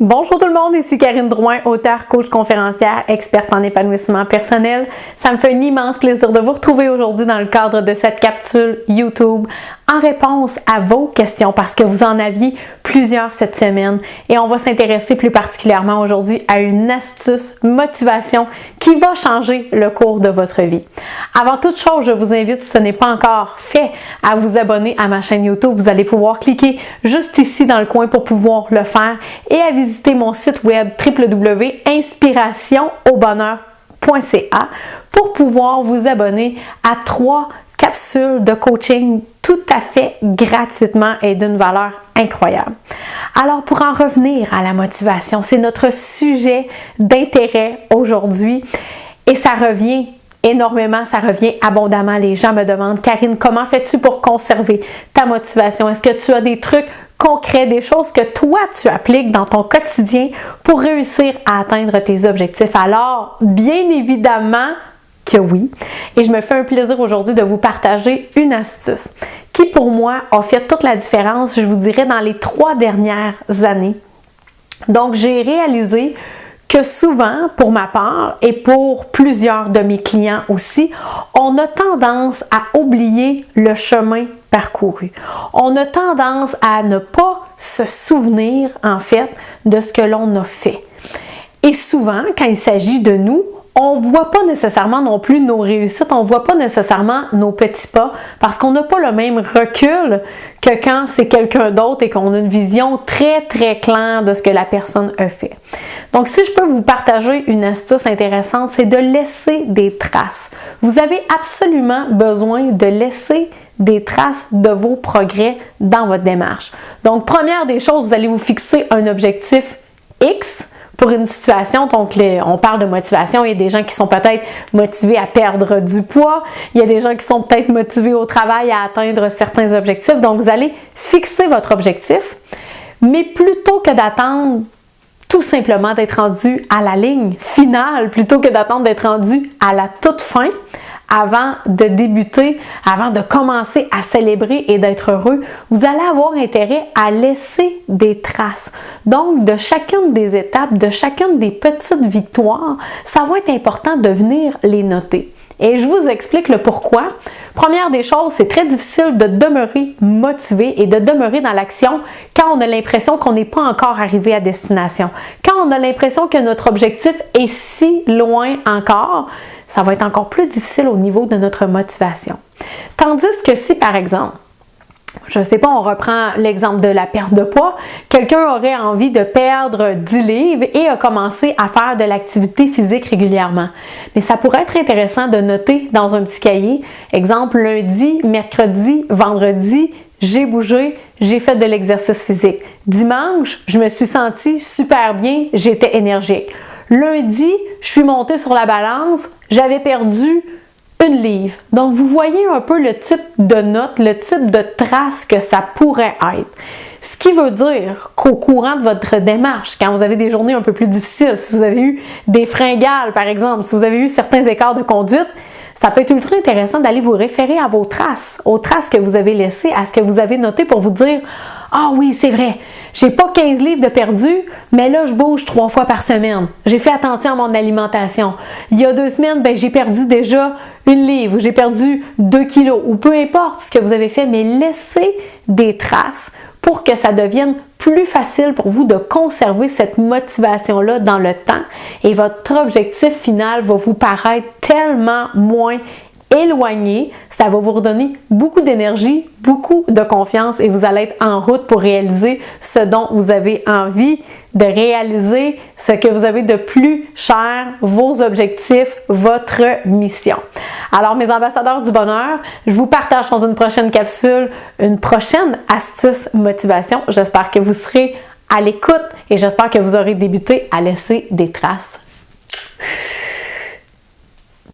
Bonjour tout le monde, ici Karine Drouin, auteure, coach conférencière, experte en épanouissement personnel. Ça me fait un immense plaisir de vous retrouver aujourd'hui dans le cadre de cette capsule YouTube en réponse à vos questions parce que vous en aviez plusieurs cette semaine et on va s'intéresser plus particulièrement aujourd'hui à une astuce motivation qui va changer le cours de votre vie. Avant toute chose, je vous invite, si ce n'est pas encore fait, à vous abonner à ma chaîne YouTube. Vous allez pouvoir cliquer juste ici dans le coin pour pouvoir le faire et à visiter mon site web www.inspirationaubonheur.ca pour pouvoir vous abonner à 3 capsules de coaching tout à fait gratuitement et d'une valeur incroyable. Alors, pour en revenir à la motivation, c'est notre sujet d'intérêt aujourd'hui et ça revient énormément, ça revient abondamment. Les gens me demandent, Karine, comment fais-tu pour conserver ta motivation? Est-ce que tu as des trucs concrets, des choses que toi tu appliques dans ton quotidien pour réussir à atteindre tes objectifs? Alors, bien évidemment que oui. Et je me fais un plaisir aujourd'hui de vous partager une astuce qui pour moi a fait toute la différence, je vous dirais, dans les 3 dernières années. Donc, j'ai réalisé que souvent, pour ma part et pour plusieurs de mes clients aussi, on a tendance à oublier le chemin parcouru. On a tendance à ne pas se souvenir, en fait, de ce que l'on a fait. Et souvent, quand il s'agit de nous, on ne voit pas nécessairement non plus nos réussites, on ne voit pas nécessairement nos petits pas parce qu'on n'a pas le même recul que quand c'est quelqu'un d'autre et qu'on a une vision très très claire de ce que la personne a fait. Donc si je peux vous partager une astuce intéressante, c'est de laisser des traces. Vous avez absolument besoin de laisser des traces de vos progrès dans votre démarche. Donc première des choses, vous allez vous fixer un objectif X pour une situation. Donc, on parle de motivation. Il y a des gens qui sont peut-être motivés à perdre du poids. Il y a des gens qui sont peut-être motivés au travail à atteindre certains objectifs. Donc, vous allez fixer votre objectif. Mais plutôt que d'attendre tout simplement d'être rendu à la ligne finale, plutôt que d'attendre d'être rendu à la toute fin, avant de débuter, avant de commencer à célébrer et d'être heureux, vous allez avoir intérêt à laisser des traces. Donc, de chacune des étapes, de chacune des petites victoires, ça va être important de venir les noter. Et je vous explique le pourquoi. Première des choses, c'est très difficile de demeurer motivé et de demeurer dans l'action quand on a l'impression qu'on n'est pas encore arrivé à destination. Quand on a l'impression que notre objectif est si loin encore, ça va être encore plus difficile au niveau de notre motivation. Tandis que si, par exemple, je ne sais pas, on reprend l'exemple de la perte de poids, quelqu'un aurait envie de perdre 10 livres et a commencé à faire de l'activité physique régulièrement. Mais ça pourrait être intéressant de noter dans un petit cahier, exemple lundi, mercredi, vendredi, j'ai bougé, j'ai fait de l'exercice physique. Dimanche, je me suis sentie super bien, j'étais énergique. Lundi, je suis montée sur la balance, j'avais perdu 1 livre. Donc, vous voyez un peu le type de note, le type de trace que ça pourrait être. Ce qui veut dire qu'au courant de votre démarche, quand vous avez des journées un peu plus difficiles, si vous avez eu des fringales, par exemple, si vous avez eu certains écarts de conduite, ça peut être ultra intéressant d'aller vous référer à vos traces, aux traces que vous avez laissées, à ce que vous avez noté pour vous dire « Ah oui, c'est vrai, j'ai pas 15 livres de perdu, mais là, je bouge 3 fois par semaine. J'ai fait attention à mon alimentation. Il y a 2 semaines, j'ai perdu déjà 1 livre, j'ai perdu 2 kilos, ou peu importe ce que vous avez fait, mais laissez des traces pour que ça devienne plus facile pour vous de conserver cette motivation-là dans le temps et votre objectif final va vous paraître tellement moins éloigné, ça va vous redonner beaucoup d'énergie, beaucoup de confiance et vous allez être en route pour réaliser ce dont vous avez envie de réaliser, ce que vous avez de plus cher, vos objectifs, votre mission. Alors, mes ambassadeurs du bonheur, je vous partage dans une prochaine capsule une prochaine astuce motivation. J'espère que vous serez à l'écoute et j'espère que vous aurez débuté à laisser des traces